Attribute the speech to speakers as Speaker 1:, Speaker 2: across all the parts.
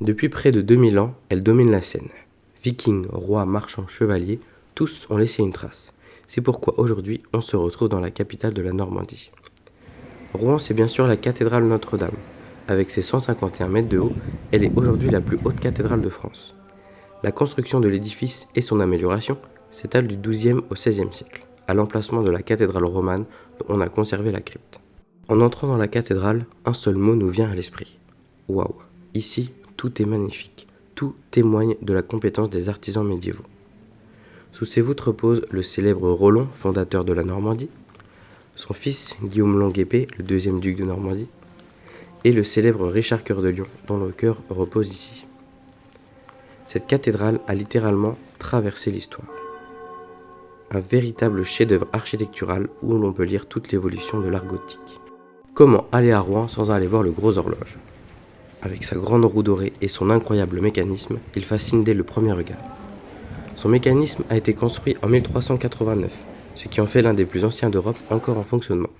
Speaker 1: Depuis près de 2000 ans, elle domine la scène. Vikings, rois, marchands, chevaliers, tous ont laissé une trace. C'est pourquoi aujourd'hui, on se retrouve dans la capitale de la Normandie. Rouen, c'est bien sûr la cathédrale Notre-Dame. Avec ses 151 mètres de haut, elle est aujourd'hui la plus haute cathédrale de France. La construction de l'édifice et son amélioration s'étalent du XIIe au XVIe siècle, à l'emplacement de la cathédrale romane dont on a conservé la crypte. En entrant dans la cathédrale, un seul mot nous vient à l'esprit. Waouh! Ici, tout est magnifique. Tout témoigne de la compétence des artisans médiévaux. Sous ces voûtes repose le célèbre Rollon, fondateur de la Normandie, son fils Guillaume Longuepée, le deuxième duc de Normandie, et le célèbre Richard Cœur de Lion, dont le cœur repose ici. Cette cathédrale a littéralement traversé l'histoire. Un véritable chef-d'œuvre architectural où l'on peut lire toute l'évolution de l'art gothique. Comment aller à Rouen sans aller voir le Gros Horloge? Avec sa grande roue dorée et son incroyable mécanisme, il fascine dès le premier regard. Son mécanisme a été construit en 1389, ce qui en fait l'un des plus anciens d'Europe encore en fonctionnement.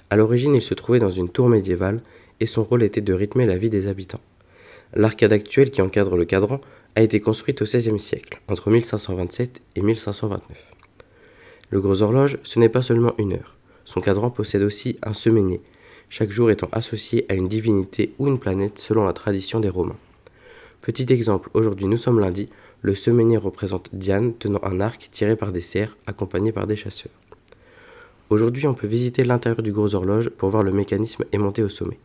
Speaker 1: À l'origine, il se trouvait dans une tour médiévale et son rôle était de rythmer la vie des habitants. L'arcade actuelle qui encadre le cadran a été construite au XVIe siècle, entre 1527 et 1529. Le Gros Horloge, ce n'est pas seulement une heure. Son cadran possède aussi un semainier, chaque jour étant associé à une divinité ou une planète selon la tradition des Romains. Petit exemple, aujourd'hui nous sommes lundi, le semainier représente Diane tenant un arc tiré par des cerfs accompagné par des chasseurs. Aujourd'hui on peut visiter l'intérieur du Gros Horloge pour voir le mécanisme aimanté au sommet.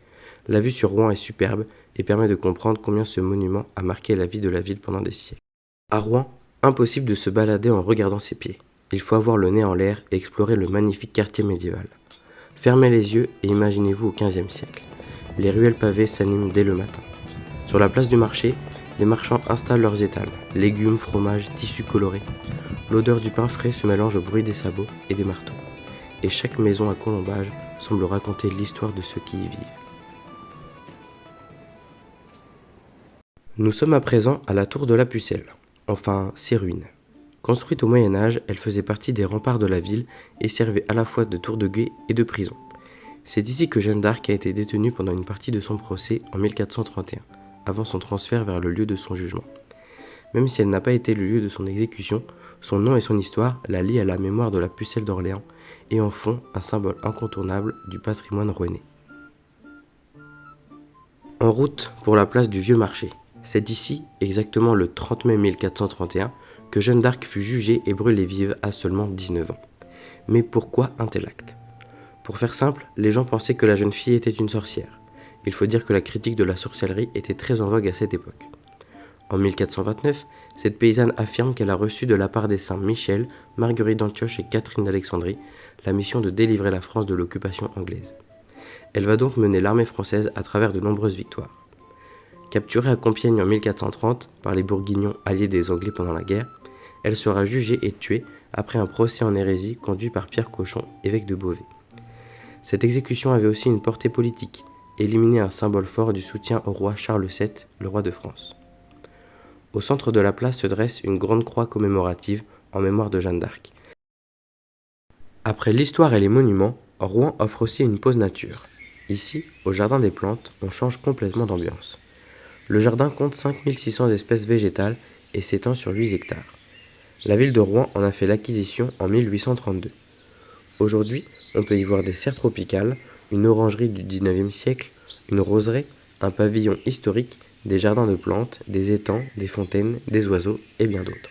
Speaker 1: La vue sur Rouen est superbe et permet de comprendre combien ce monument a marqué la vie de la ville pendant des siècles. À Rouen, impossible de se balader en regardant ses pieds. Il faut avoir le nez en l'air et explorer le magnifique quartier médiéval. Fermez les yeux et imaginez-vous au XVe siècle. Les ruelles pavées s'animent dès le matin. Sur la place du marché, les marchands installent leurs étals, légumes, fromages, tissus colorés. L'odeur du pain frais se mélange au bruit des sabots et des marteaux. Et chaque maison à colombage semble raconter l'histoire de ceux qui y vivent. Nous sommes à présent à la tour de la Pucelle, enfin ses ruines. Construite au Moyen-Âge, elle faisait partie des remparts de la ville et servait à la fois de tour de guet et de prison. C'est ici que Jeanne d'Arc a été détenue pendant une partie de son procès en 1431, avant son transfert vers le lieu de son jugement. Même si elle n'a pas été le lieu de son exécution, son nom et son histoire la lient à la mémoire de la Pucelle d'Orléans et en font un symbole incontournable du patrimoine rouennais. En route pour la place du Vieux Marché. C'est ici, exactement le 30 mai 1431, que Jeanne d'Arc fut jugée et brûlée vive à seulement 19 ans. Mais pourquoi un tel acte? Pour faire simple, les gens pensaient que la jeune fille était une sorcière. Il faut dire que la critique de la sorcellerie était très en vogue à cette époque. En 1429, cette paysanne affirme qu'elle a reçu de la part des saints Michel, Marguerite d'Antioche et Catherine d'Alexandrie la mission de délivrer la France de l'occupation anglaise. Elle va donc mener l'armée française à travers de nombreuses victoires. Capturée à Compiègne en 1430 par les Bourguignons alliés des Anglais pendant la guerre, elle sera jugée et tuée après un procès en hérésie conduit par Pierre Cochon, évêque de Beauvais. Cette exécution avait aussi une portée politique, éliminer un symbole fort du soutien au roi Charles VII, le roi de France. Au centre de la place se dresse une grande croix commémorative en mémoire de Jeanne d'Arc. Après l'histoire et les monuments, Rouen offre aussi une pause nature. Ici, au Jardin des Plantes, on change complètement d'ambiance. Le jardin compte 5600 espèces végétales et s'étend sur 8 hectares. La ville de Rouen en a fait l'acquisition en 1832. Aujourd'hui, on peut y voir des serres tropicales, une orangerie du 19e siècle, une roseraie, un pavillon historique, des jardins de plantes, des étangs, des fontaines, des oiseaux et bien d'autres.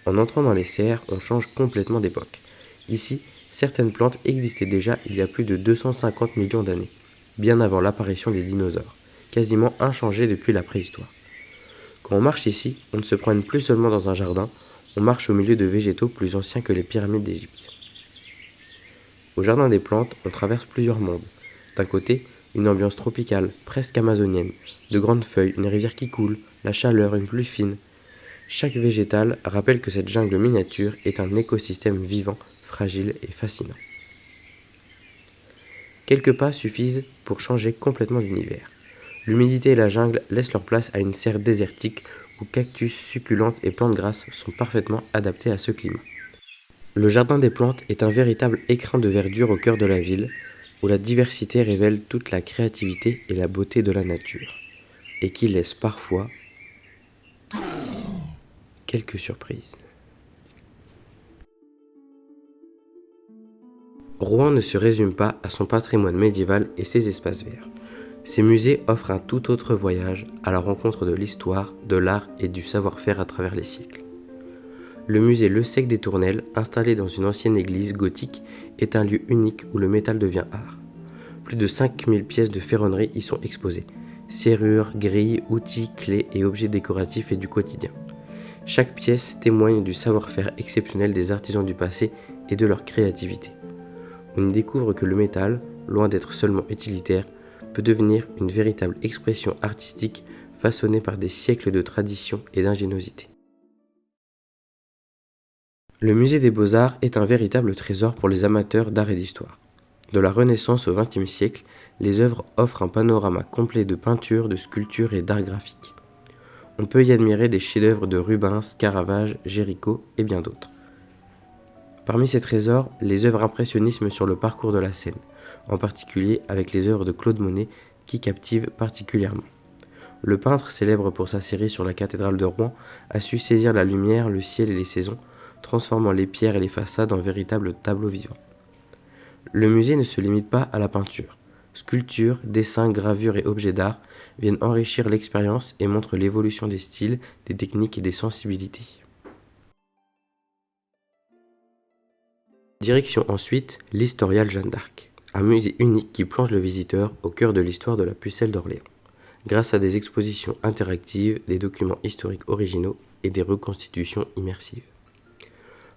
Speaker 1: En entrant dans les serres, on change complètement d'époque. Ici, certaines plantes existaient déjà il y a plus de 250 millions d'années, bien avant l'apparition des dinosaures, quasiment inchangées depuis la préhistoire. Quand on marche ici, on ne se promène plus seulement dans un jardin, on marche au milieu de végétaux plus anciens que les pyramides d'Égypte. Au Jardin des Plantes, on traverse plusieurs mondes. D'un côté, une ambiance tropicale, presque amazonienne, de grandes feuilles, une rivière qui coule, la chaleur, une pluie fine. Chaque végétal rappelle que cette jungle miniature est un écosystème vivant, fragile et fascinant. Quelques pas suffisent pour changer complètement d'univers. L'humidité et la jungle laissent leur place à une serre désertique où cactus, succulentes et plantes grasses sont parfaitement adaptés à ce climat. Le Jardin des Plantes est un véritable écrin de verdure au cœur de la ville, où la diversité révèle toute la créativité et la beauté de la nature. et qui laisse parfois quelques surprises. Rouen ne se résume pas à son patrimoine médiéval et ses espaces verts. Ces musées offrent un tout autre voyage à la rencontre de l'histoire, de l'art et du savoir-faire à travers les siècles. Le musée Le Sec des Tournelles, installé dans une ancienne église gothique, est un lieu unique où le métal devient art. Plus de 5000 pièces de ferronnerie y sont exposées. Serrures, grilles, outils, clés et objets décoratifs et du quotidien. Chaque pièce témoigne du savoir-faire exceptionnel des artisans du passé et de leur créativité. On y découvre que le métal, loin d'être seulement utilitaire, peut devenir une véritable expression artistique façonnée par des siècles de tradition et d'ingéniosité. Le musée des Beaux-Arts est un véritable trésor pour les amateurs d'art et d'histoire. De la Renaissance au XXe siècle, les œuvres offrent un panorama complet de peinture, de sculpture et d'art graphique. On peut y admirer des chefs-d'œuvre de Rubens, Caravage, Géricault et bien d'autres. Parmi ces trésors, les œuvres impressionnistes sur le parcours de la Seine, en particulier avec les œuvres de Claude Monet qui captivent particulièrement. Le peintre, célèbre pour sa série sur la cathédrale de Rouen, a su saisir la lumière, le ciel et les saisons, transformant les pierres et les façades en véritables tableaux vivants. Le musée ne se limite pas à la peinture. Sculptures, dessins, gravures et objets d'art viennent enrichir l'expérience et montrent l'évolution des styles, des techniques et des sensibilités. Direction ensuite l'Historial Jeanne d'Arc, un musée unique qui plonge le visiteur au cœur de l'histoire de la pucelle d'Orléans, grâce à des expositions interactives, des documents historiques originaux et des reconstitutions immersives.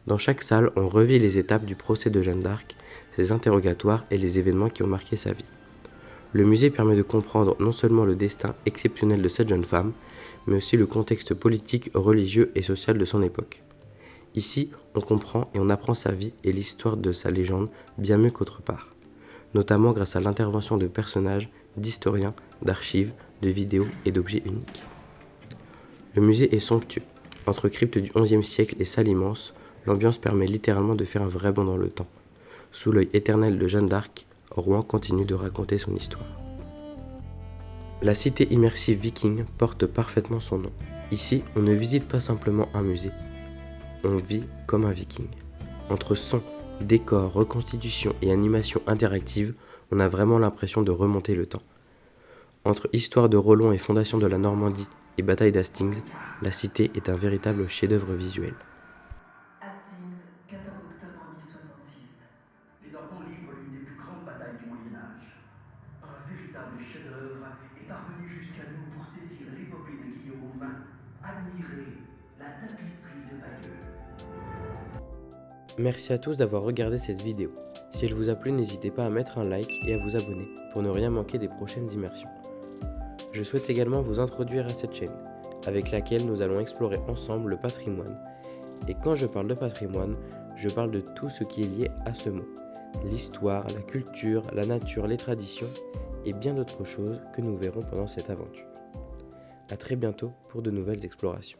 Speaker 1: Dans chaque salle, on revit les étapes du procès de Jeanne d'Arc, ses interrogatoires et les événements qui ont marqué sa vie. Le musée permet de comprendre non seulement le destin exceptionnel de cette jeune femme, mais aussi le contexte politique, religieux et social de son époque. Ici, on comprend et on apprend sa vie et l'histoire de sa légende bien mieux qu'autre part, notamment grâce à l'intervention de personnages, d'historiens, d'archives, de vidéos et d'objets uniques. Le musée est somptueux. Entre cryptes du XIe siècle et salles immenses, l'ambiance permet littéralement de faire un vrai bond dans le temps. Sous l'œil éternel de Jeanne d'Arc, Rouen continue de raconter son histoire. La cité immersive viking porte parfaitement son nom. Ici, on ne visite pas simplement un musée, on vit comme un viking. Entre son, décor, reconstitution et animation interactive, on a vraiment l'impression de remonter le temps. Entre histoire de Rollon et fondation de la Normandie et bataille d'Hastings, la cité est un véritable chef-d'œuvre visuel.
Speaker 2: Hastings, 14 octobre 1066.
Speaker 3: Les Normands livrent l'une des plus grandes batailles du Moyen-Âge. Un véritable chef-d'œuvre est parvenu jusqu'à nous pour saisir l'épopée de Guillaume. Admirez la tapisserie de Bayeux.
Speaker 1: Merci à tous d'avoir regardé cette vidéo. Si elle vous a plu, n'hésitez pas à mettre un like et à vous abonner pour ne rien manquer des prochaines immersions. Je souhaite également vous introduire à cette chaîne, avec laquelle nous allons explorer ensemble le patrimoine. Et quand je parle de patrimoine, je parle de tout ce qui est lié à ce mot. L'histoire, la culture, la nature, les traditions et bien d'autres choses que nous verrons pendant cette aventure. À très bientôt pour de nouvelles explorations.